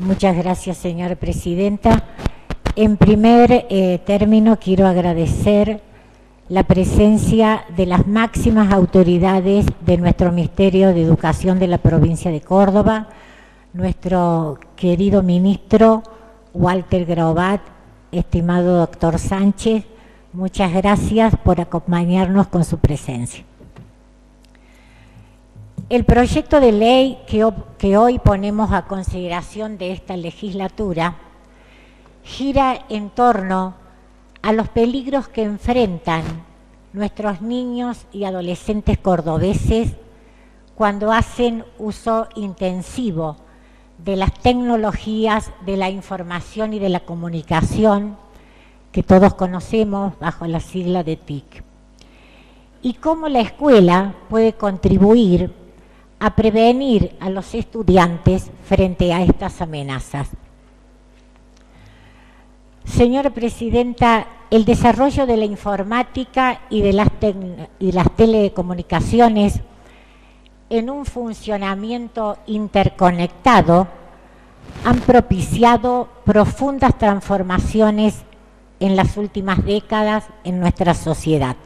Muchas gracias, señora presidenta. En primer término, quiero agradecer la presencia de las máximas autoridades de nuestro Ministerio de Educación de la provincia de Córdoba, nuestro querido ministro Walter Grobat, estimado doctor Sánchez, muchas gracias por acompañarnos con su presencia. El proyecto de ley que hoy ponemos a consideración de esta legislatura gira en torno a los peligros que enfrentan nuestros niños y adolescentes cordobeses cuando hacen uso intensivo de las tecnologías de la información y de la comunicación que todos conocemos bajo la sigla de TIC, y cómo la escuela puede contribuir a prevenir a los estudiantes frente a estas amenazas. Señora presidenta, el desarrollo de la informática y de las telecomunicaciones en un funcionamiento interconectado han propiciado profundas transformaciones en las últimas décadas en nuestra sociedad,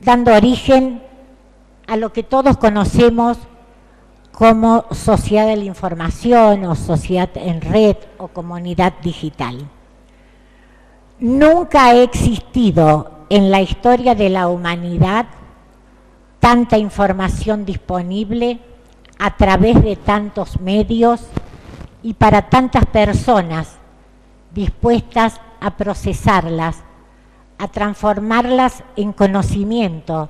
dando origen a lo que todos conocemos como sociedad de la información o sociedad en red o comunidad digital. Nunca ha existido en la historia de la humanidad tanta información disponible a través de tantos medios y para tantas personas dispuestas a procesarlas, a transformarlas en conocimiento,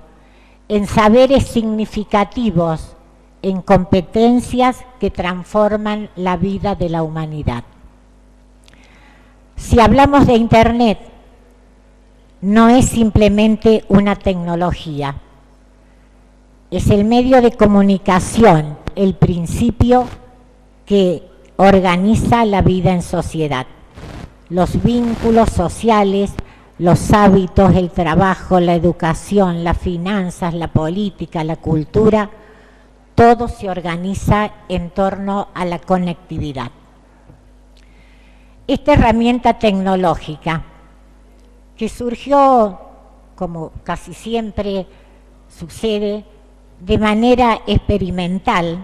en saberes significativos, en competencias que transforman la vida de la humanidad. Si hablamos de Internet, no es simplemente una tecnología, es el medio de comunicación, el principio que organiza la vida en sociedad, los vínculos sociales, los hábitos, el trabajo, la educación, las finanzas, la política, la cultura, todo se organiza en torno a la conectividad. Esta herramienta tecnológica, que surgió, como casi siempre sucede, de manera experimental,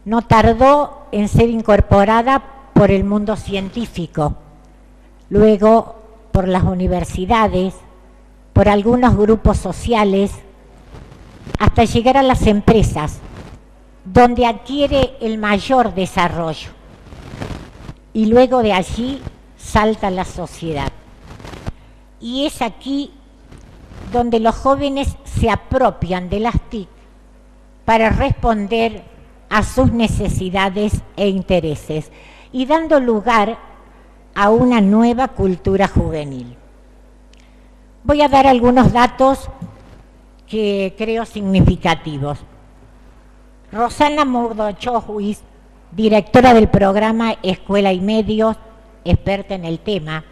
no tardó en ser incorporada por el mundo científico, luego por las universidades, por algunos grupos sociales, hasta llegar a las empresas, donde adquiere el mayor desarrollo. Y luego de allí salta la sociedad. Y es aquí donde los jóvenes se apropian de las TIC para responder a sus necesidades e intereses, y dando lugar a una nueva cultura juvenil. Voy a dar algunos datos que creo significativos. Rosana Murdochowicz, directora del programa Escuela y Medios, experta en el tema,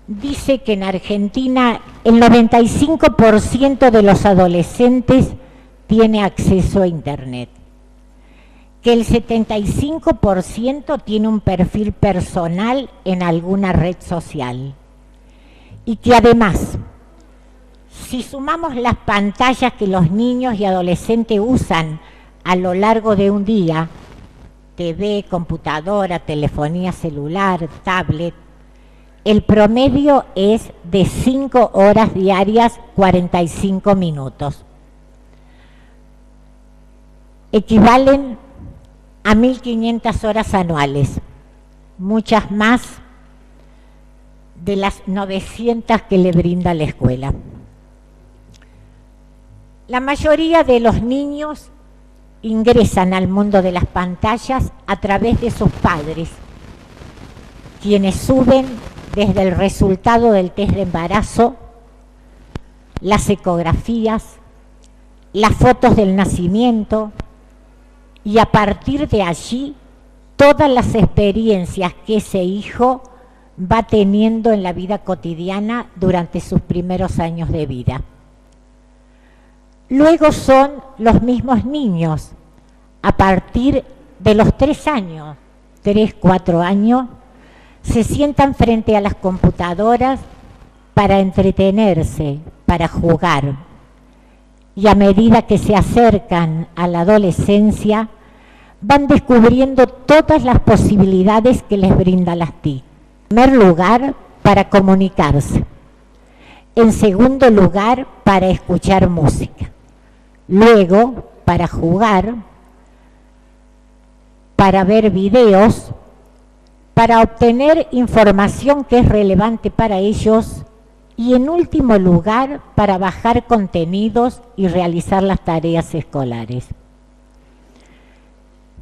dice que en Argentina el 95% de los adolescentes tiene acceso a Internet, que el 75% tiene un perfil personal en alguna red social, y que además, si sumamos las pantallas que los niños y adolescentes usan a lo largo de un día, TV, computadora, telefonía celular, tablet, el promedio es de 5 horas diarias, 45 minutos. Equivalen a 1.500 horas anuales, muchas más de las 900 que le brinda la escuela. La mayoría de los niños ingresan al mundo de las pantallas a través de sus padres, quienes suben desde el resultado del test de embarazo, las ecografías, las fotos del nacimiento, y a partir de allí todas las experiencias que ese hijo va teniendo en la vida cotidiana durante sus primeros años de vida. Luego son los mismos niños, a partir de los 3 años, 3, 4 años, se sientan frente a las computadoras para entretenerse, para jugar. Y a medida que se acercan a la adolescencia, van descubriendo todas las posibilidades que les brinda las TIC. En primer lugar, para comunicarse. En segundo lugar, para escuchar música. Luego, para jugar, para ver videos, para obtener información que es relevante para ellos y en último lugar, para bajar contenidos y realizar las tareas escolares.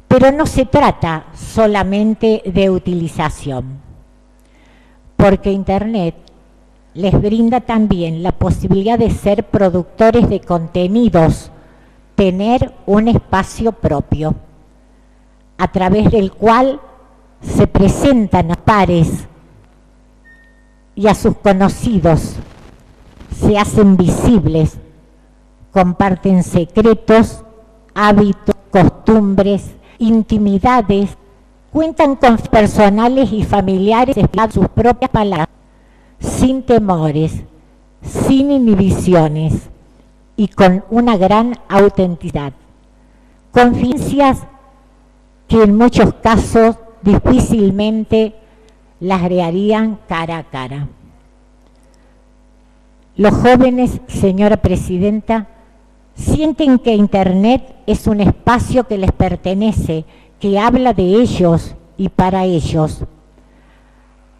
Pero no se trata solamente de utilización, porque Internet les brinda también la posibilidad de ser productores de contenidos, tener un espacio propio, a través del cual se presentan a pares y a sus conocidos, se hacen visibles, comparten secretos, hábitos, costumbres, intimidades, cuentan con personales y familiares en sus propias palabras, sin temores, sin inhibiciones y con una gran autenticidad. Confidencias que en muchos casos difícilmente las harían cara a cara. Los jóvenes, señora Presidenta, sienten que Internet es un espacio que les pertenece, que habla de ellos y para ellos.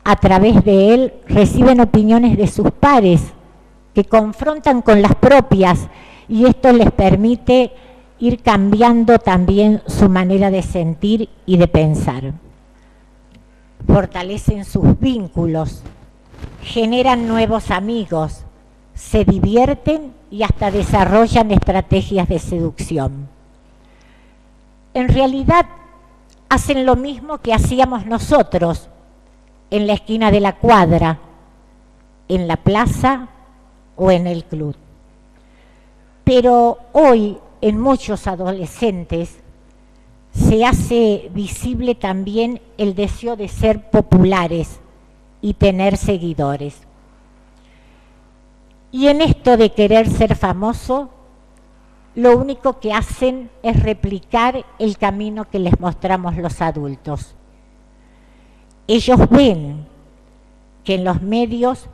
A través de él reciben opiniones de sus pares que confrontan con las propias y esto les permite ir cambiando también su manera de sentir y de pensar. Fortalecen sus vínculos, generan nuevos amigos, se divierten y hasta desarrollan estrategias de seducción. En realidad, hacen lo mismo que hacíamos nosotros en la esquina de la cuadra, en la plaza o en el club. Pero hoy, en muchos adolescentes, se hace visible también el deseo de ser populares y tener seguidores. Y en esto de querer ser famoso, lo único que hacen es replicar el camino que les mostramos los adultos. Ellos ven que en los medios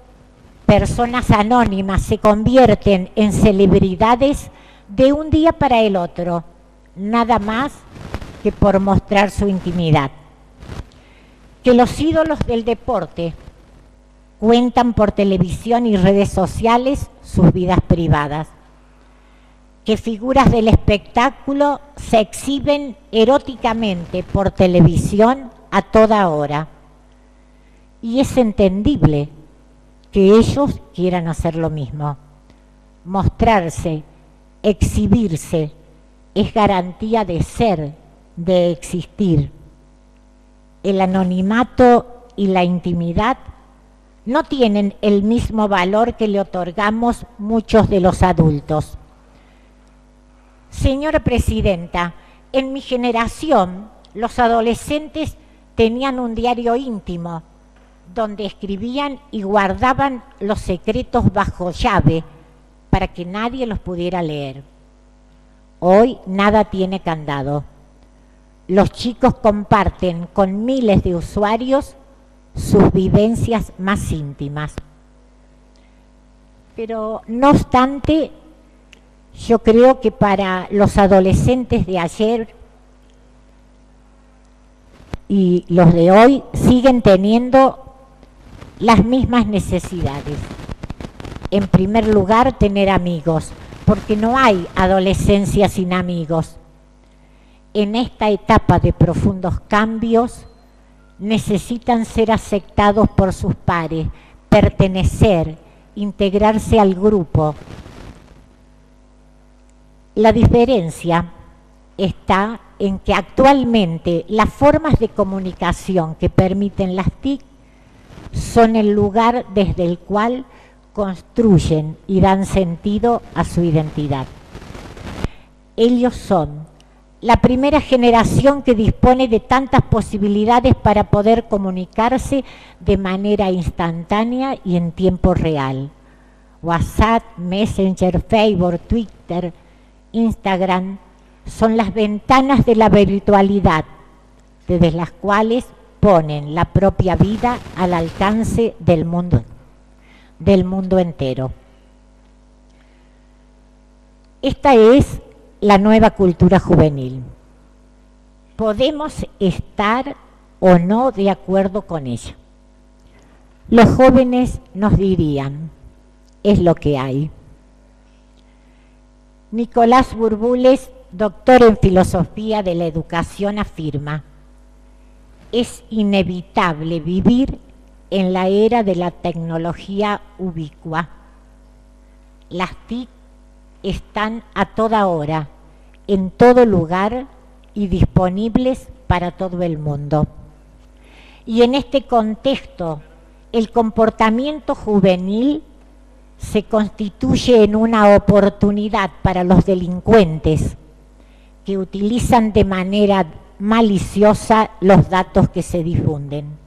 personas anónimas se convierten en celebridades de un día para el otro, nada más que por mostrar su intimidad. Que los ídolos del deporte cuentan por televisión y redes sociales sus vidas privadas. Que figuras del espectáculo se exhiben eróticamente por televisión a toda hora. Y es entendible que ellos quieran hacer lo mismo. Mostrarse, exhibirse, es garantía de ser, de existir. El anonimato y la intimidad no tienen el mismo valor que le otorgamos muchos de los adultos. Señora Presidenta, en mi generación, los adolescentes tenían un diario íntimo, donde escribían y guardaban los secretos bajo llave para que nadie los pudiera leer. Hoy nada tiene candado. Los chicos comparten con miles de usuarios sus vivencias más íntimas. Pero no obstante, yo creo que para los adolescentes de ayer y los de hoy siguen teniendo las mismas necesidades. En primer lugar, tener amigos, porque no hay adolescencia sin amigos. En esta etapa de profundos cambios, necesitan ser aceptados por sus pares, pertenecer, integrarse al grupo. La diferencia está en que actualmente las formas de comunicación que permiten las TIC son el lugar desde el cual construyen y dan sentido a su identidad. Ellos son la primera generación que dispone de tantas posibilidades para poder comunicarse de manera instantánea y en tiempo real. WhatsApp, Messenger, Facebook, Twitter, Instagram son las ventanas de la virtualidad, desde las cuales ponen la propia vida al alcance del mundo entero. Esta es la nueva cultura juvenil. Podemos estar o no de acuerdo con ella. Los jóvenes nos dirían, es lo que hay. Nicolás Burbules, doctor en filosofía de la educación, afirma: es inevitable vivir en la era de la tecnología ubicua. Las TIC están a toda hora, en todo lugar y disponibles para todo el mundo. Y en este contexto, el comportamiento juvenil se constituye en una oportunidad para los delincuentes que utilizan de manera maliciosa los datos que se difunden.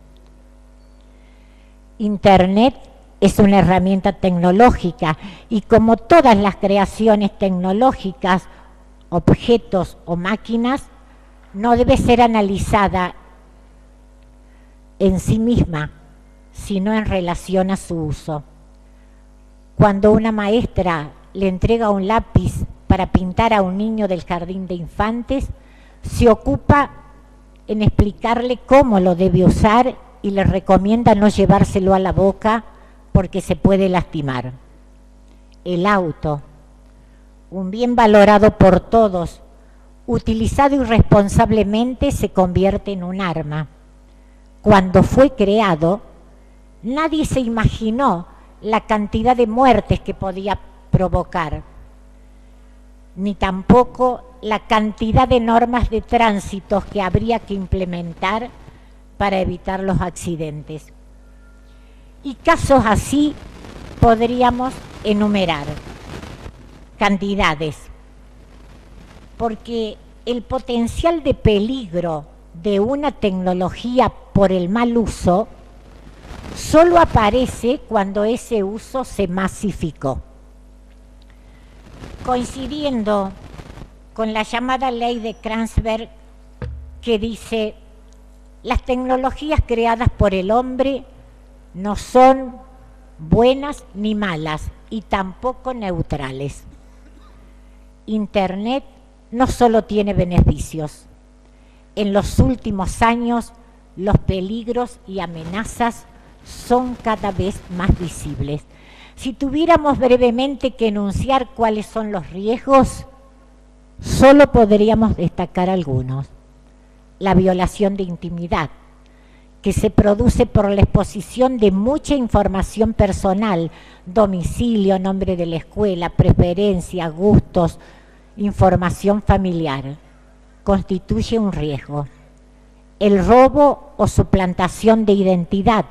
Internet es una herramienta tecnológica y como todas las creaciones tecnológicas, objetos o máquinas, no debe ser analizada en sí misma, sino en relación a su uso. Cuando una maestra le entrega un lápiz para pintar a un niño del jardín de infantes, se ocupa en explicarle cómo lo debe usar y le recomienda no llevárselo a la boca porque se puede lastimar. El auto, un bien valorado por todos, utilizado irresponsablemente, se convierte en un arma. Cuando fue creado, nadie se imaginó la cantidad de muertes que podía provocar, ni tampoco la cantidad de normas de tránsito que habría que implementar para evitar los accidentes. Y casos así podríamos enumerar cantidades, porque el potencial de peligro de una tecnología por el mal uso solo aparece cuando ese uso se masificó. Coincidiendo con la llamada ley de Kranzberg, que dice: las tecnologías creadas por el hombre no son buenas ni malas y tampoco neutrales. Internet no solo tiene beneficios. En los últimos años, los peligros y amenazas son cada vez más visibles. Si tuviéramos brevemente que enunciar cuáles son los riesgos, solo podríamos destacar algunos. La violación de intimidad, que se produce por la exposición de mucha información personal, domicilio, nombre de la escuela, preferencia, gustos, información familiar, constituye un riesgo. El robo o suplantación de identidad,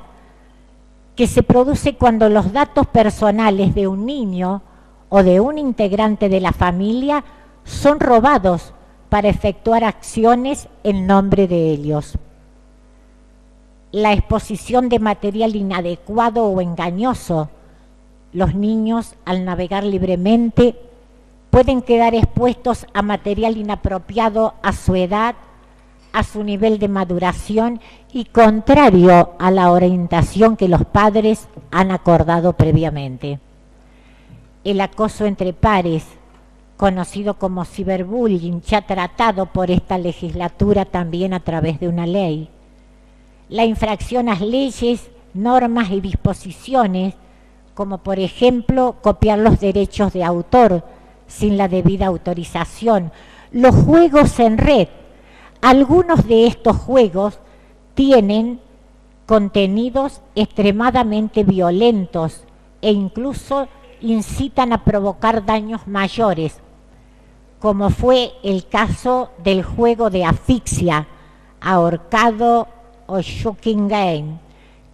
que se produce cuando los datos personales de un niño o de un integrante de la familia son robados para efectuar acciones en nombre de ellos. La exposición de material inadecuado o engañoso. Los niños, al navegar libremente, pueden quedar expuestos a material inapropiado a su edad, a su nivel de maduración y contrario a la orientación que los padres han acordado previamente. El acoso entre pares, conocido como ciberbullying, ya tratado por esta legislatura también a través de una ley. La infracción a leyes, normas y disposiciones, como por ejemplo copiar los derechos de autor sin la debida autorización. Los juegos en red. Algunos de estos juegos tienen contenidos extremadamente violentos e incluso incitan a provocar daños mayores, como fue el caso del juego de asfixia, ahorcado o Shocking Game,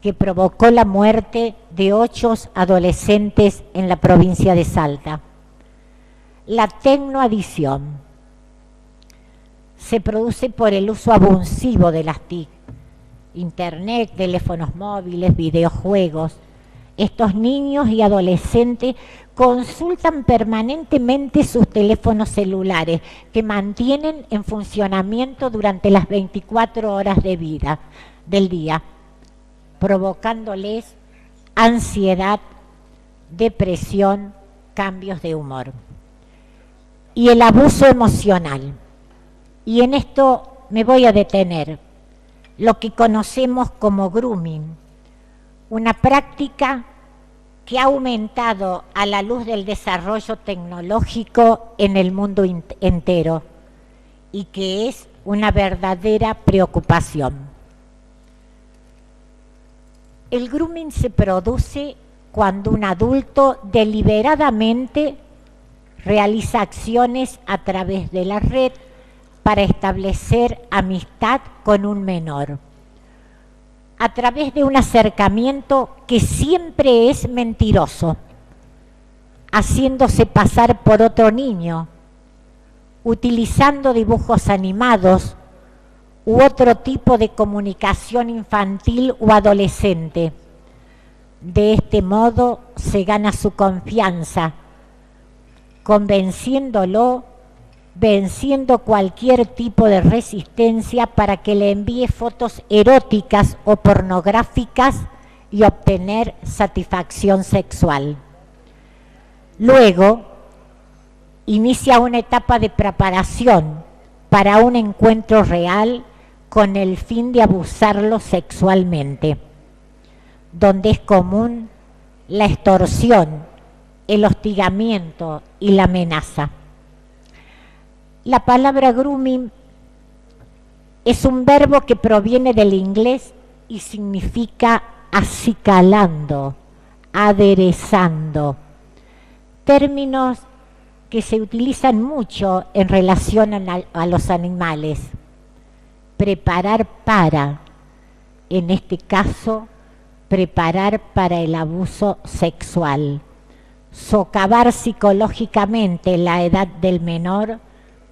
que provocó la muerte de 8 adolescentes en la provincia de Salta. La tecnoadicción. se produce por el uso abusivo de las TIC, internet, teléfonos móviles, videojuegos. Estos niños y adolescentes consultan permanentemente sus teléfonos celulares que mantienen en funcionamiento durante las 24 horas del día, provocándoles ansiedad, depresión, cambios de humor. Y el abuso emocional. Y en esto me voy a detener. Lo que conocemos como grooming, una práctica que ha aumentado a la luz del desarrollo tecnológico en el mundo entero y que es una verdadera preocupación. El grooming se produce cuando un adulto deliberadamente realiza acciones a través de la red para establecer amistad con un menor, a través de un acercamiento que siempre es mentiroso, haciéndose pasar por otro niño, utilizando dibujos animados u otro tipo de comunicación infantil o adolescente. De este modo se gana su confianza, convenciéndolo, venciendo cualquier tipo de resistencia para que le envíe fotos eróticas o pornográficas y obtener satisfacción sexual. Luego, inicia una etapa de preparación para un encuentro real con el fin de abusarlo sexualmente, donde es común la extorsión, el hostigamiento y la amenaza. La palabra grooming es un verbo que proviene del inglés y significa acicalando, aderezando, términos que se utilizan mucho en relación a los animales. Preparar para, en este caso, preparar para el abuso sexual, socavar psicológicamente la edad del menor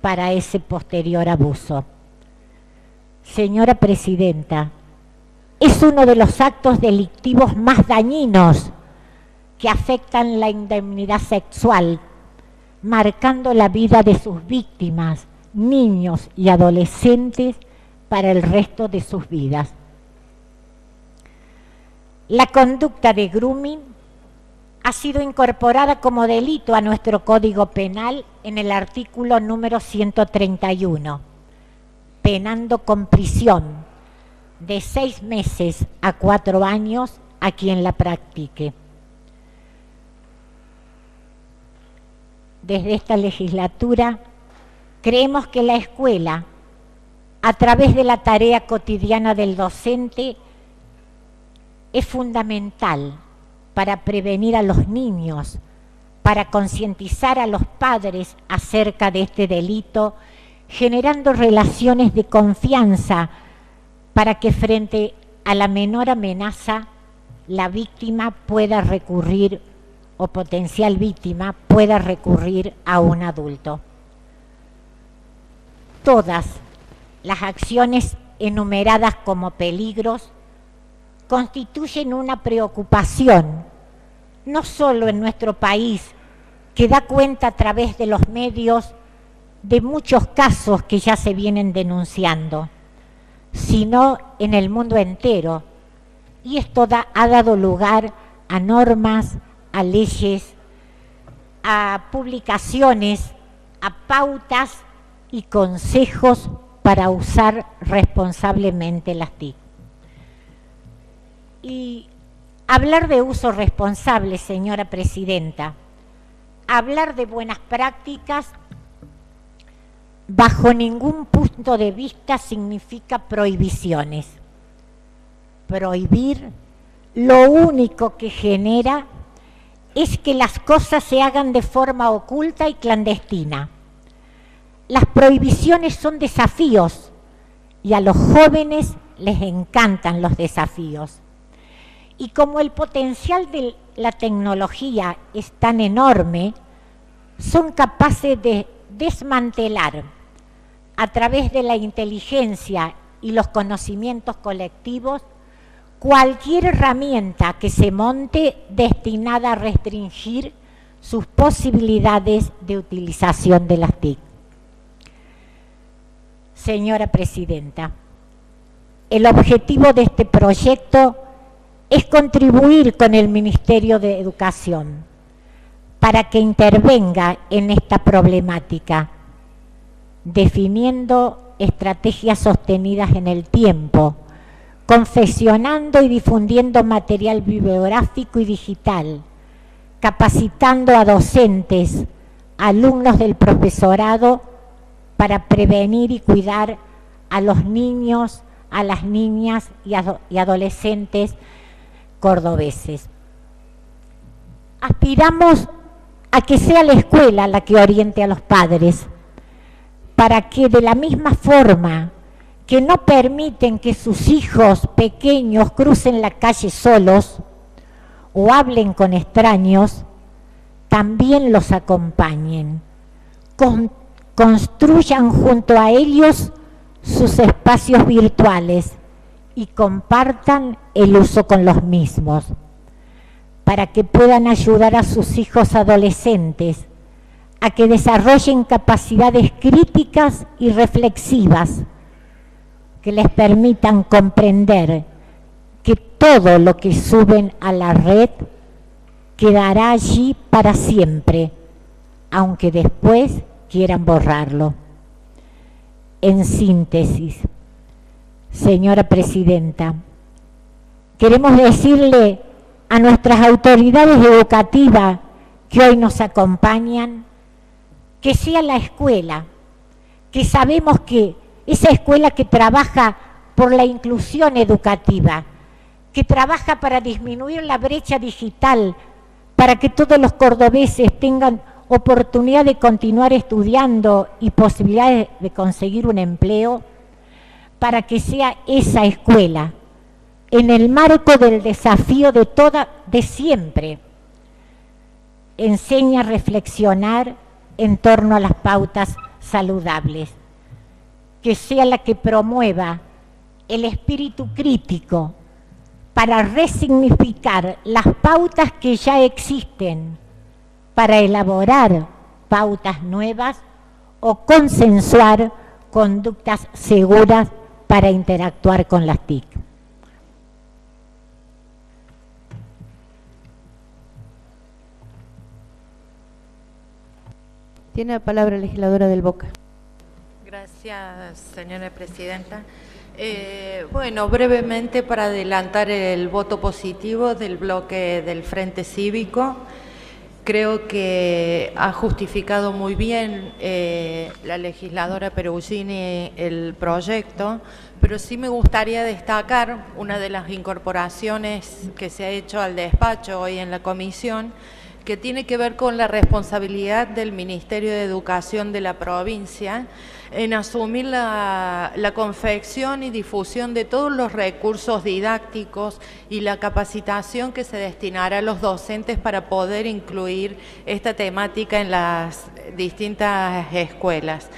para ese posterior abuso. Señora Presidenta, es uno de los actos delictivos más dañinos que afectan la indemnidad sexual, marcando la vida de sus víctimas, niños y adolescentes para el resto de sus vidas. La conducta de grooming ha sido incorporada como delito a nuestro Código Penal en el artículo número 131, penando con prisión de 6 meses a 4 años a quien la practique. Desde esta legislatura creemos que la escuela, a través de la tarea cotidiana del docente, es fundamental para prevenir a los niños, para concientizar a los padres acerca de este delito, generando relaciones de confianza para que frente a la menor amenaza la víctima pueda recurrir, o potencial víctima pueda recurrir a un adulto. Todas las acciones enumeradas como peligros constituyen una preocupación, no solo en nuestro país, que da cuenta a través de los medios de muchos casos que ya se vienen denunciando, sino en el mundo entero. Y esto ha dado lugar a normas, a leyes, a publicaciones, a pautas y consejos para usar responsablemente las TIC. Y hablar de uso responsable, señora Presidenta, hablar de buenas prácticas, bajo ningún punto de vista significa prohibiciones. Prohibir lo único que genera es que las cosas se hagan de forma oculta y clandestina. Las prohibiciones son desafíos y a los jóvenes les encantan los desafíos. Y como el potencial de la tecnología es tan enorme, son capaces de desmantelar a través de la inteligencia y los conocimientos colectivos, cualquier herramienta que se monte destinada a restringir sus posibilidades de utilización de las TIC. Señora Presidenta, el objetivo de este proyecto es contribuir con el Ministerio de Educación para que intervenga en esta problemática, definiendo estrategias sostenidas en el tiempo, confeccionando y difundiendo material bibliográfico y digital, capacitando a docentes, alumnos del profesorado para prevenir y cuidar a los niños, a las niñas y adolescentes cordobeses. Aspiramos a que sea la escuela la que oriente a los padres, para que de la misma forma que no permiten que sus hijos pequeños crucen la calle solos o hablen con extraños, también los acompañen, construyan junto a ellos sus espacios virtuales y compartan el uso con los mismos, para que puedan ayudar a sus hijos adolescentes a que desarrollen capacidades críticas y reflexivas que les permitan comprender que todo lo que suben a la red quedará allí para siempre, aunque después quieran borrarlo. En síntesis, señora Presidenta, queremos decirle a nuestras autoridades educativas que hoy nos acompañan, que sea la escuela, que sabemos que esa escuela que trabaja por la inclusión educativa, que trabaja para disminuir la brecha digital, para que todos los cordobeses tengan oportunidad de continuar estudiando y posibilidades de conseguir un empleo, para que sea esa escuela, en el marco del desafío de siempre, enseña a reflexionar en torno a las pautas saludables, que sea la que promueva el espíritu crítico para resignificar las pautas que ya existen, para elaborar pautas nuevas o consensuar conductas seguras para interactuar con las TIC. Tiene la palabra la legisladora del Boca. Gracias, señora presidenta. Bueno, brevemente para adelantar el voto positivo del bloque del Frente Cívico, creo que ha justificado muy bien la legisladora Perugini el proyecto, pero sí me gustaría destacar una de las incorporaciones que se ha hecho al despacho hoy en la comisión, que tiene que ver con la responsabilidad del Ministerio de Educación de la provincia en asumir la confección y difusión de todos los recursos didácticos y la capacitación que se destinará a los docentes para poder incluir esta temática en las distintas escuelas.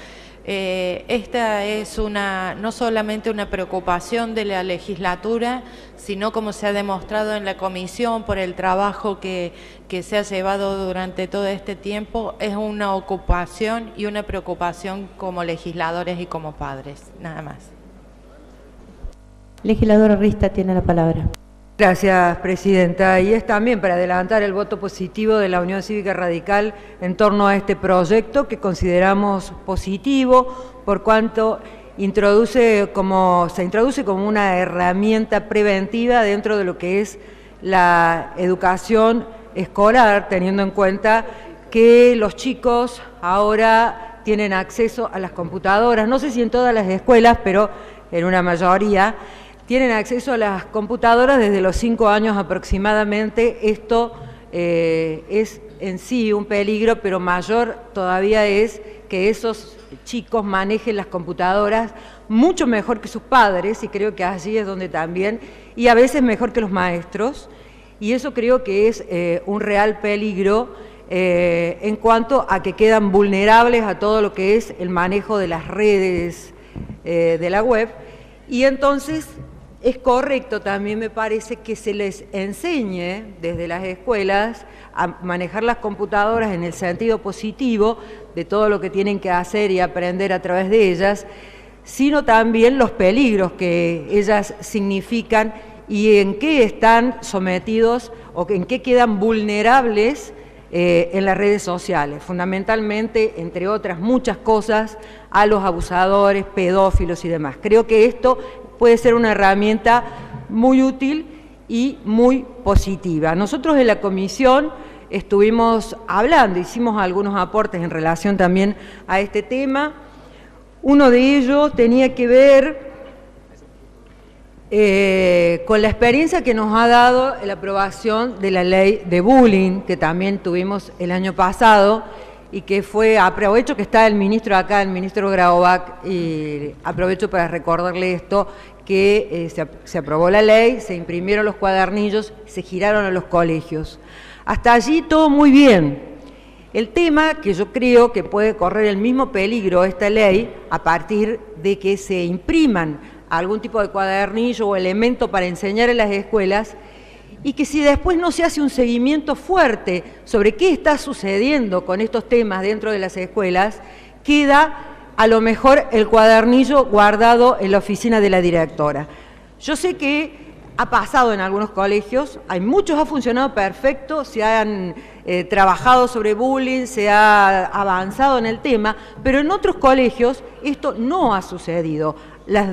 Esta es no solamente una preocupación de la legislatura, sino como se ha demostrado en la comisión por el trabajo que se ha llevado durante todo este tiempo, es una ocupación y una preocupación como legisladores y como padres, nada más. Legisladora Rista tiene la palabra. Gracias, Presidenta. Y es también para adelantar el voto positivo de la Unión Cívica Radical en torno a este proyecto que consideramos positivo por cuanto se introduce como una herramienta preventiva dentro de lo que es la educación escolar, teniendo en cuenta que los chicos ahora tienen acceso a las computadoras, no sé si en todas las escuelas, pero en una mayoría, tienen acceso a las computadoras desde los 5 años aproximadamente. Esto es en sí un peligro, pero mayor todavía es que esos chicos manejen las computadoras mucho mejor que sus padres, y creo que allí es donde también, y a veces mejor que los maestros, y eso creo que es un real peligro en cuanto a que quedan vulnerables a todo lo que es el manejo de las redes de la web, y entonces es correcto también, me parece, que se les enseñe desde las escuelas a manejar las computadoras en el sentido positivo de todo lo que tienen que hacer y aprender a través de ellas, sino también los peligros que ellas significan y en qué están sometidos o en qué quedan vulnerables en las redes sociales, fundamentalmente, entre otras muchas cosas, a los abusadores, pedófilos y demás. Creo que esto puede ser una herramienta muy útil y muy positiva. Nosotros en la comisión estuvimos hablando, hicimos algunos aportes en relación también a este tema. Uno de ellos tenía que ver con la experiencia que nos ha dado la aprobación de la ley de bullying, que también tuvimos el año pasado, y que fue, aprovecho que está el ministro acá, el ministro Graubach, y aprovecho para recordarle esto, que se aprobó la ley, se imprimieron los cuadernillos, se giraron a los colegios. Hasta allí todo muy bien. El tema que yo creo que puede correr el mismo peligro esta ley a partir de que se impriman algún tipo de cuadernillo o elemento para enseñar en las escuelas, y que si después no se hace un seguimiento fuerte sobre qué está sucediendo con estos temas dentro de las escuelas, queda a lo mejor el cuadernillo guardado en la oficina de la directora. Yo sé que ha pasado en algunos colegios, hay muchos, ha funcionado perfecto, se han trabajado sobre bullying, se ha avanzado en el tema, pero en otros colegios esto no ha sucedido. Las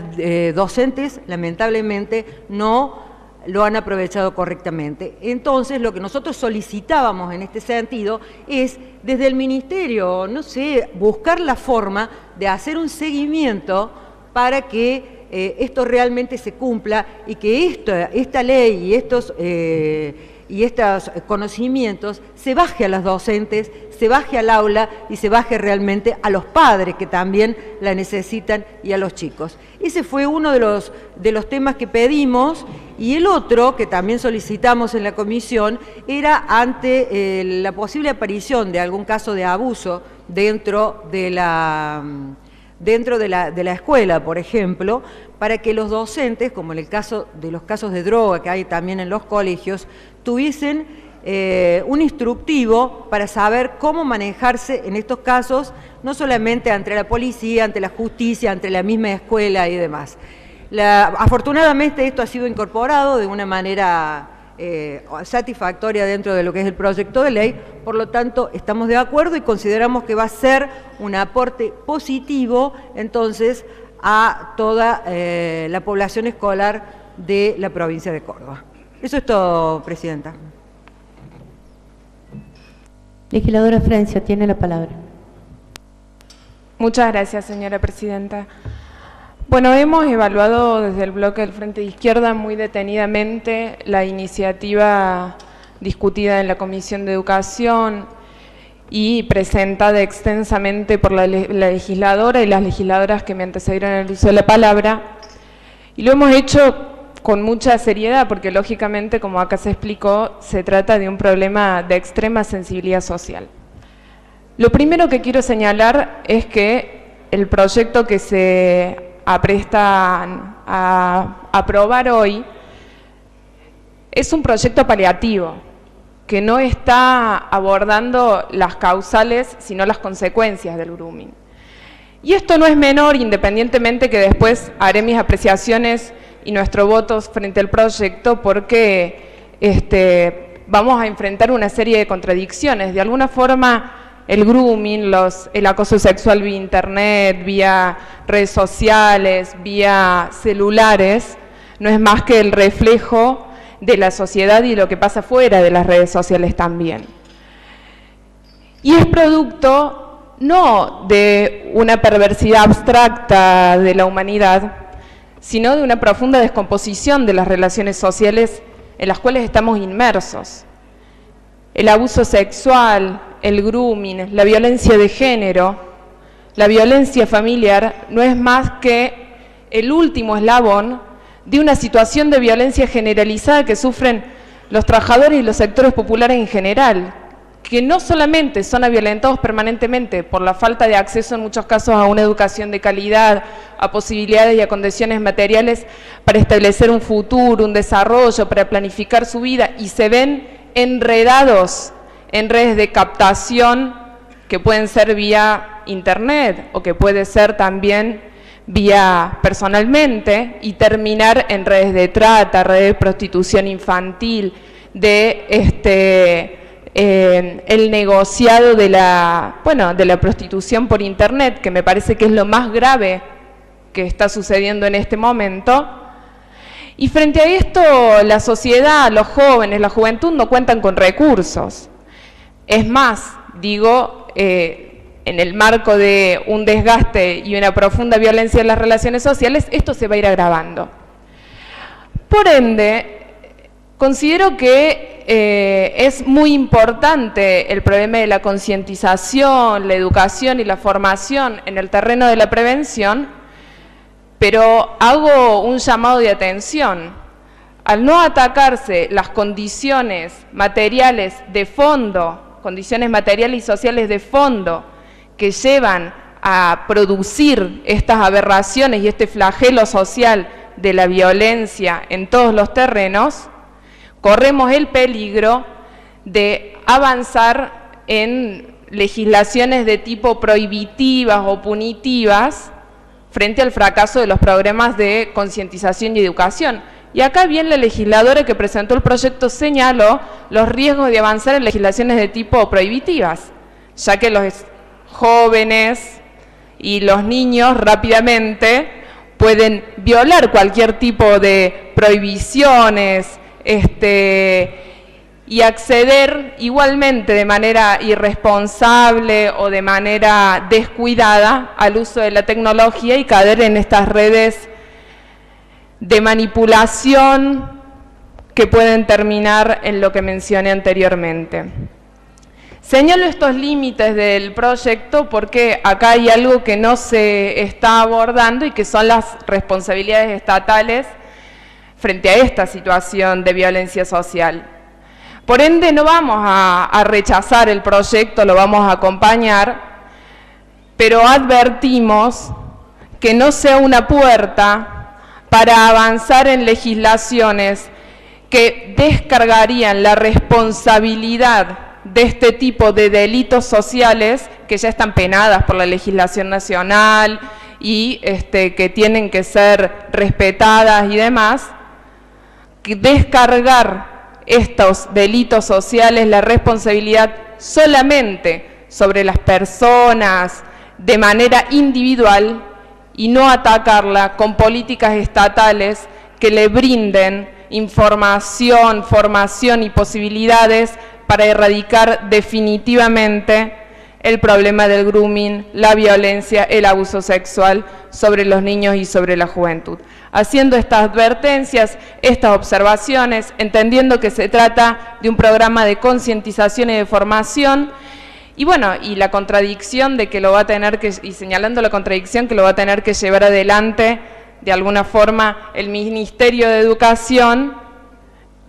docentes, lamentablemente, no lo han aprovechado correctamente. Entonces, lo que nosotros solicitábamos en este sentido es, desde el Ministerio, no sé, buscar la forma de hacer un seguimiento para que esto realmente se cumpla y que esta ley y estos conocimientos se baje a las docentes, se baje al aula y se baje realmente a los padres que también la necesitan y a los chicos. Ese fue uno de los temas que pedimos, y el otro que también solicitamos en la comisión era ante la posible aparición de algún caso de abuso dentro de la escuela, por ejemplo, para que los docentes, como en el caso de los casos de droga que hay también en los colegios, tuviesen un instructivo para saber cómo manejarse en estos casos, no solamente ante la policía, ante la justicia, ante la misma escuela y demás. Afortunadamente esto ha sido incorporado de una manera satisfactoria dentro de lo que es el proyecto de ley, por lo tanto estamos de acuerdo y consideramos que va a ser un aporte positivo entonces a toda la población escolar de la provincia de Córdoba. Eso es todo, Presidenta. Legisladora Francia, tiene la palabra. Muchas gracias, señora Presidenta. Bueno, hemos evaluado desde el bloque del Frente de Izquierda muy detenidamente la iniciativa discutida en la Comisión de Educación y presentada extensamente por la legisladora y las legisladoras que me antecedieron en el uso de la palabra, y lo hemos hecho con mucha seriedad porque lógicamente, como acá se explicó, se trata de un problema de extrema sensibilidad social. Lo primero que quiero señalar es que el proyecto que se aprestan a aprobar hoy es un proyecto paliativo, que no está abordando las causales, sino las consecuencias del grooming. Y esto no es menor, independientemente que después haré mis apreciaciones y nuestro voto frente al proyecto, porque vamos a enfrentar una serie de contradicciones. De alguna forma, el grooming, el acoso sexual vía internet, vía redes sociales, vía celulares, no es más que el reflejo de la sociedad y lo que pasa fuera de las redes sociales también. Y es producto no de una perversidad abstracta de la humanidad, sino de una profunda descomposición de las relaciones sociales en las cuales estamos inmersos. El abuso sexual, el grooming, la violencia de género, la violencia familiar no es más que el último eslabón de una situación de violencia generalizada que sufren los trabajadores y los sectores populares en general, que no solamente son violentados permanentemente por la falta de acceso en muchos casos a una educación de calidad, a posibilidades y a condiciones materiales para establecer un futuro, un desarrollo, para planificar su vida, y se ven enredados en redes de captación que pueden ser vía internet o que puede ser también vía personalmente, y terminar en redes de trata, redes de prostitución infantil, de el negociado de la prostitución por internet, que me parece que es lo más grave que está sucediendo en este momento. Y frente a esto, la sociedad, los jóvenes, la juventud no cuentan con recursos. Es más, digo, en el marco de un desgaste y una profunda violencia en las relaciones sociales, esto se va a ir agravando. Por ende, considero que es muy importante el problema de la concientización, la educación y la formación en el terreno de la prevención, pero hago un llamado de atención. Al no atacarse las condiciones materiales de fondo, condiciones materiales y sociales de fondo que llevan a producir estas aberraciones y este flagelo social de la violencia en todos los terrenos, corremos el peligro de avanzar en legislaciones de tipo prohibitivas o punitivas frente al fracaso de los programas de concientización y educación. Y acá bien la legisladora que presentó el proyecto señaló los riesgos de avanzar en legislaciones de tipo prohibitivas, ya que los jóvenes y los niños rápidamente pueden violar cualquier tipo de prohibiciones, y acceder igualmente de manera irresponsable o de manera descuidada al uso de la tecnología y caer en estas redes de manipulación que pueden terminar en lo que mencioné anteriormente. Señalo estos límites del proyecto porque acá hay algo que no se está abordando y que son las responsabilidades estatales frente a esta situación de violencia social. Por ende, no vamos a rechazar el proyecto, lo vamos a acompañar, pero advertimos que no sea una puerta para avanzar en legislaciones que descargarían la responsabilidad de este tipo de delitos sociales que ya están penadas por la legislación nacional y que tienen que ser respetadas y demás, que descargar estos delitos sociales, la responsabilidad solamente sobre las personas de manera individual y no atacarla con políticas estatales que le brinden información, formación y posibilidades para erradicar definitivamente el problema del grooming, la violencia, el abuso sexual sobre los niños y sobre la juventud. Haciendo estas advertencias, estas observaciones, entendiendo que se trata de un programa de concientización y de formación, y bueno, y la contradicción de que lo va a tener que, y señalando la contradicción que lo va a tener que llevar adelante de alguna forma el Ministerio de Educación,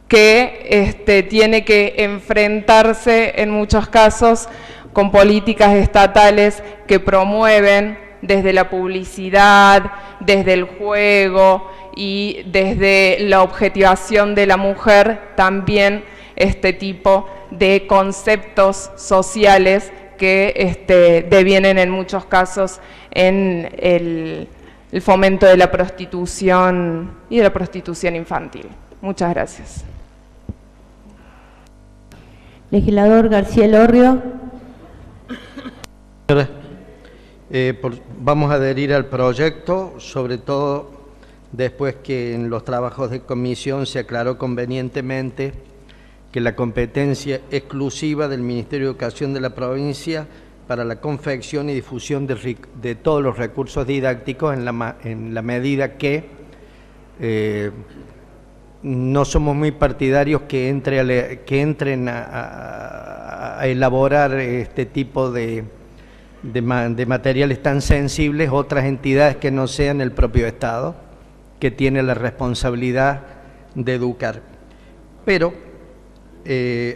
que tiene que enfrentarse en muchos casos con políticas estatales que promueven desde la publicidad, desde el juego y desde la objetivación de la mujer, también este tipo de conceptos sociales que devienen en muchos casos en el fomento de la prostitución y de la prostitución infantil. Muchas gracias. Legislador García Elorrio. Vamos a adherir al proyecto, sobre todo después que en los trabajos de comisión se aclaró convenientemente que la competencia exclusiva del Ministerio de Educación de la provincia para la confección y difusión de todos los recursos didácticos en la medida que no somos muy partidarios que entren a elaborar este tipo de materiales tan sensibles otras entidades que no sean el propio Estado, que tiene la responsabilidad de educar. Pero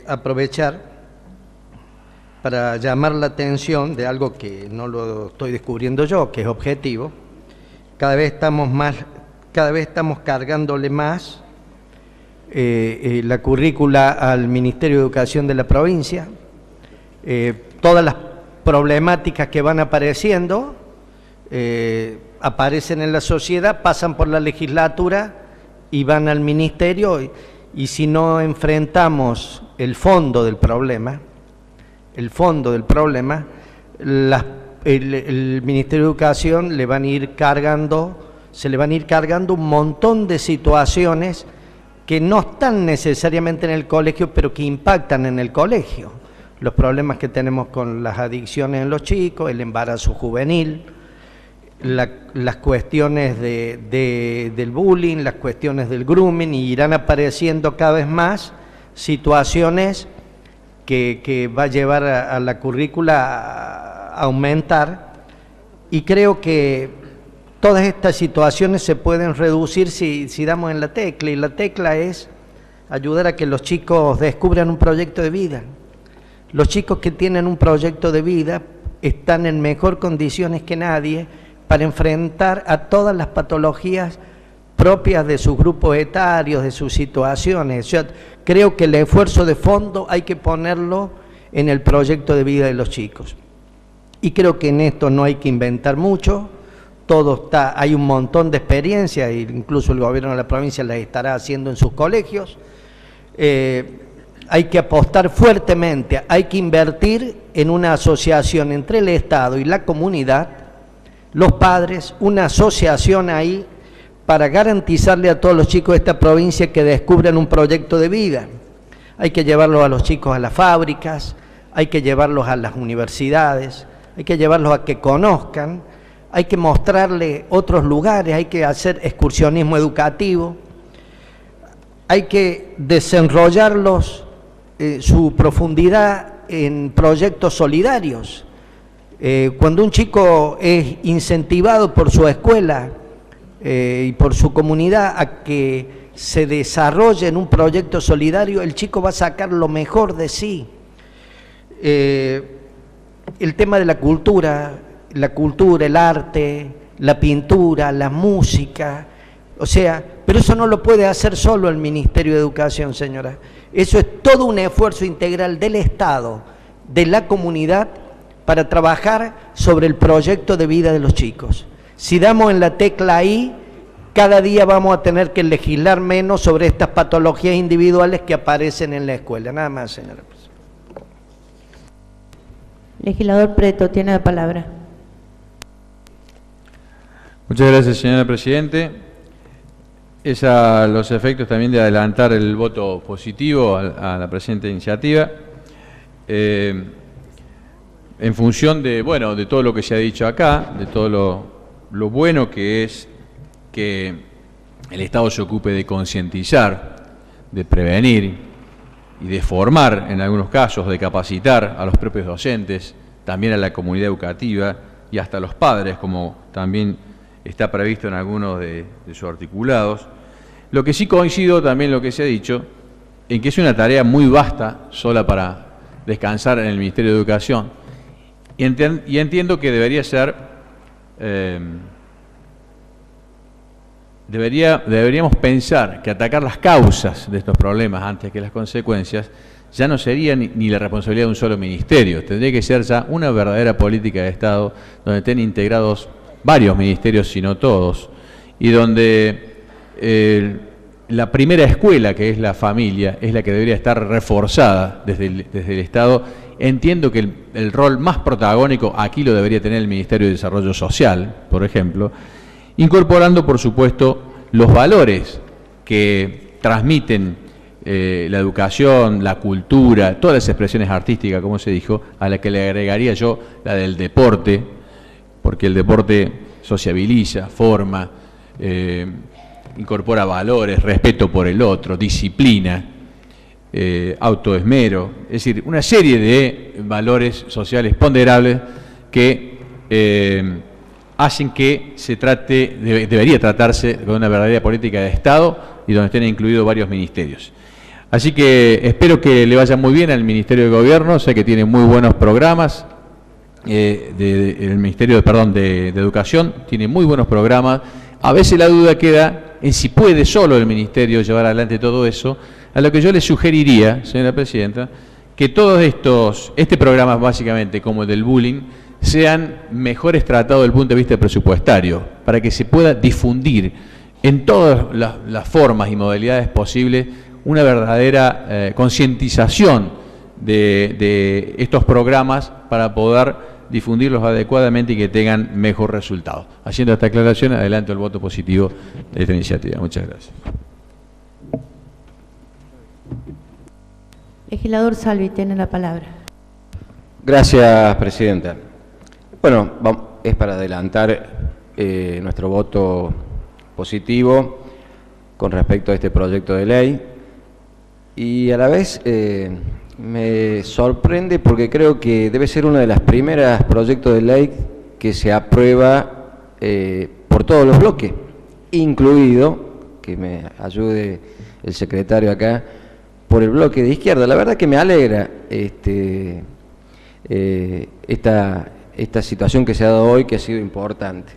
aprovechar para llamar la atención de algo que no lo estoy descubriendo yo, que es objetivo. Cada vez estamos cargándole más la currícula al Ministerio de Educación de la provincia. Todas las problemáticas que van apareciendo aparecen en la sociedad, pasan por la legislatura y van al ministerio, y si no enfrentamos el fondo del problema, el Ministerio de Educación se le van a ir cargando un montón de situaciones que no están necesariamente en el colegio, pero que impactan en el colegio. Los problemas que tenemos con las adicciones en los chicos, el embarazo juvenil, las cuestiones del bullying, las cuestiones del grooming, y irán apareciendo cada vez más situaciones que va a llevar a la currícula a aumentar, y creo que todas estas situaciones se pueden reducir si damos en la tecla, y la tecla es ayudar a que los chicos descubran un proyecto de vida. Los chicos que tienen un proyecto de vida están en mejor condiciones que nadie para enfrentar a todas las patologías propias de sus grupos etarios, de sus situaciones. Yo creo que el esfuerzo de fondo hay que ponerlo en el proyecto de vida de los chicos. Y creo que en esto no hay que inventar mucho, hay un montón de experiencias, incluso el gobierno de la provincia las estará haciendo en sus colegios. Hay que apostar fuertemente, hay que invertir en una asociación entre el Estado y la comunidad, los padres, una asociación ahí para garantizarle a todos los chicos de esta provincia que descubran un proyecto de vida. Hay que llevarlos a los chicos a las fábricas, hay que llevarlos a las universidades, hay que llevarlos a que conozcan, hay que mostrarles otros lugares, hay que hacer excursionismo educativo, hay que desenrollarlos su profundidad en proyectos solidarios. Cuando un chico es incentivado por su escuela y por su comunidad a que se desarrolle en un proyecto solidario, el chico va a sacar lo mejor de sí. El tema de la cultura, el arte, la pintura, la música, pero eso no lo puede hacer solo el Ministerio de Educación, señora. Eso es todo un esfuerzo integral del Estado, de la comunidad, para trabajar sobre el proyecto de vida de los chicos. Si damos en la tecla ahí, cada día vamos a tener que legislar menos sobre estas patologías individuales que aparecen en la escuela. Nada más, señora. Legislador Preto, tiene la palabra. Muchas gracias, señora Presidente. Es a los efectos también de adelantar el voto positivo a la presente iniciativa. En función de todo lo que se ha dicho acá, de todo lo bueno que es que el Estado se ocupe de concientizar, de prevenir y de formar, en algunos casos, de capacitar a los propios docentes, también a la comunidad educativa y hasta a los padres, como también está previsto en algunos de sus articulados. Lo que sí coincido también lo que se ha dicho, en que es una tarea muy vasta, sola para descansar en el Ministerio de Educación, y entiendo que debería ser, deberíamos pensar que atacar las causas de estos problemas antes que las consecuencias ya no sería ni la responsabilidad de un solo ministerio, tendría que ser ya una verdadera política de Estado donde estén integrados varios ministerios, si no todos, y donde la primera escuela, que es la familia, es la que debería estar reforzada desde el Estado. Entiendo que el rol más protagónico aquí lo debería tener el Ministerio de Desarrollo Social, por ejemplo, incorporando, por supuesto, los valores que transmiten la educación, la cultura, todas las expresiones artísticas, como se dijo, a la que le agregaría yo la del deporte, porque el deporte sociabiliza, forma, incorpora valores, respeto por el otro, disciplina, autoesmero, es decir, una serie de valores sociales ponderables que hacen que debería tratarse con una verdadera política de Estado y donde estén incluidos varios ministerios. Así que espero que le vaya muy bien al Ministerio de Gobierno, sé que tiene muy buenos programas, el Ministerio de Educación tiene muy buenos programas. A veces la duda queda en si puede solo el Ministerio llevar adelante todo eso, a lo que yo le sugeriría, señora Presidenta, que todos este programa básicamente, como el del bullying, sean mejores tratados desde el punto de vista presupuestario, para que se pueda difundir en todas las formas y modalidades posibles una verdadera concientización de estos programas para poder difundirlos adecuadamente y que tengan mejor resultado. Haciendo esta aclaración, adelanto el voto positivo de esta iniciativa. Muchas gracias. Legislador Salvi tiene la palabra. Gracias, Presidenta. Bueno, es para adelantar nuestro voto positivo con respecto a este proyecto de ley y a la vez me sorprende porque creo que debe ser uno de los primeros proyectos de ley que se aprueba por todos los bloques, incluido, que me ayude el secretario acá, por el bloque de izquierda. La verdad que me alegra esta situación que se ha dado hoy, que ha sido importante.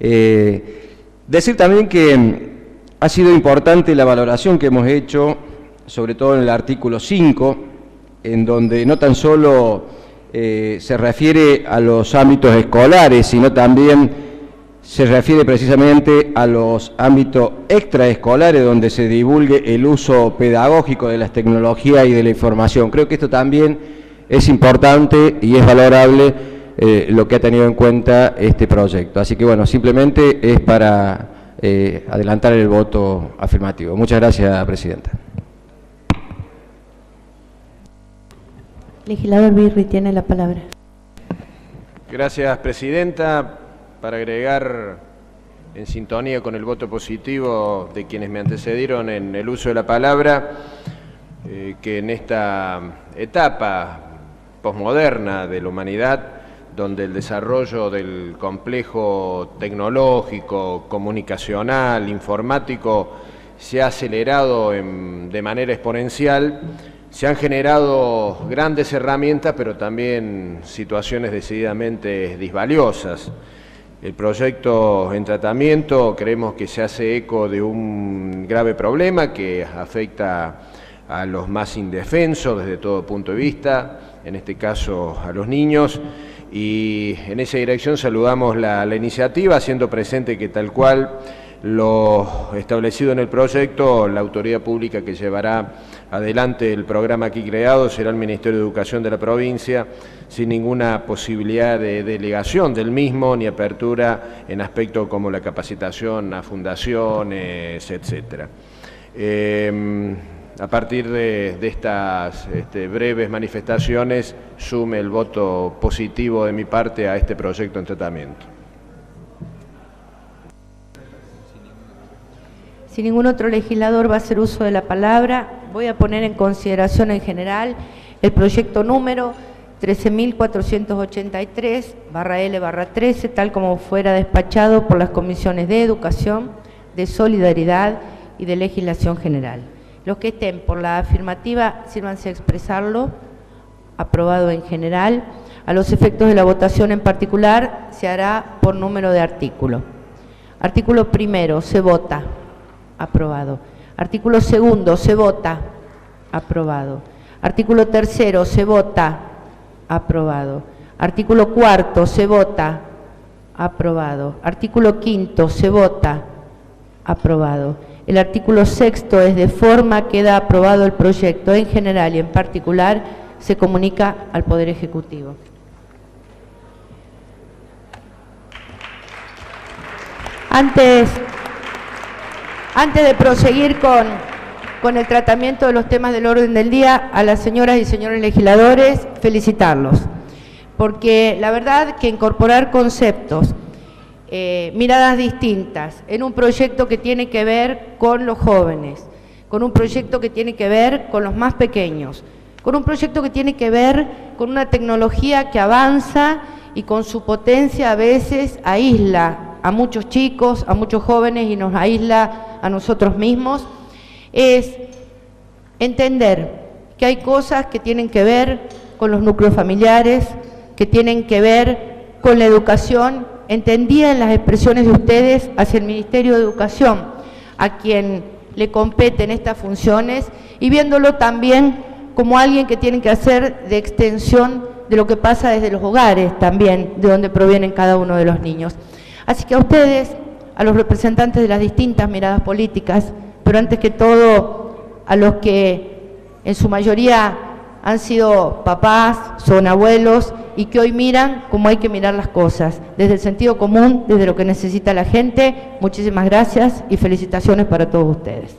Decir también que ha sido importante la valoración que hemos hecho, sobre todo en el artículo 5, en donde no tan solo se refiere a los ámbitos escolares, sino también se refiere precisamente a los ámbitos extraescolares, donde se divulgue el uso pedagógico de las tecnologías y de la información. Creo que esto también es importante y es valorable lo que ha tenido en cuenta este proyecto. Así que bueno, simplemente es para adelantar el voto afirmativo. Muchas gracias, Presidenta. Legislador Birri tiene la palabra. Gracias, Presidenta. Para agregar, en sintonía con el voto positivo de quienes me antecedieron en el uso de la palabra, que en esta etapa posmoderna de la humanidad, donde el desarrollo del complejo tecnológico, comunicacional, informático, se ha acelerado de manera exponencial, se han generado grandes herramientas, pero también situaciones decididamente disvaliosas. El proyecto en tratamiento creemos que se hace eco de un grave problema que afecta a los más indefensos desde todo punto de vista, en este caso a los niños, y en esa dirección saludamos la iniciativa, haciendo presente que tal cual lo establecido en el proyecto, la autoridad pública que llevará adelante el programa aquí creado será el Ministerio de Educación de la provincia, sin ninguna posibilidad de delegación del mismo ni apertura en aspectos como la capacitación a fundaciones, etcétera. A partir de estas breves manifestaciones, sume el voto positivo de mi parte a este proyecto en tratamiento. Si ningún otro legislador va a hacer uso de la palabra, voy a poner en consideración en general el proyecto número 13.483/L/13, tal como fuera despachado por las comisiones de Educación, de Solidaridad y de Legislación General. Los que estén por la afirmativa, sírvanse a expresarlo. Aprobado en general. A los efectos de la votación en particular, se hará por número de artículo. Artículo primero, se vota. Aprobado. Artículo segundo, se vota. Aprobado. Artículo tercero, se vota. Aprobado. Artículo cuarto, se vota. Aprobado. Artículo quinto, se vota. Aprobado. El artículo sexto es de forma queda aprobado el proyecto en general y en particular se comunica al Poder Ejecutivo. Antes de proseguir con el tratamiento de los temas del orden del día, a las señoras y señores legisladores, felicitarlos, porque la verdad que incorporar conceptos, miradas distintas, en un proyecto que tiene que ver con los jóvenes, con un proyecto que tiene que ver con los más pequeños, con un proyecto que tiene que ver con una tecnología que avanza y con su potencia a veces aísla a muchos chicos, a muchos jóvenes y nos aísla a nosotros mismos, es entender que hay cosas que tienen que ver con los núcleos familiares, que tienen que ver con la educación, entendida en las expresiones de ustedes hacia el Ministerio de Educación, a quien le competen estas funciones, y viéndolo también como alguien que tiene que hacer de extensión de lo que pasa desde los hogares también, de donde provienen cada uno de los niños. Así que a ustedes, a los representantes de las distintas miradas políticas, pero antes que todo a los que en su mayoría han sido papás, son abuelos y que hoy miran como hay que mirar las cosas, desde el sentido común, desde lo que necesita la gente. Muchísimas gracias y felicitaciones para todos ustedes.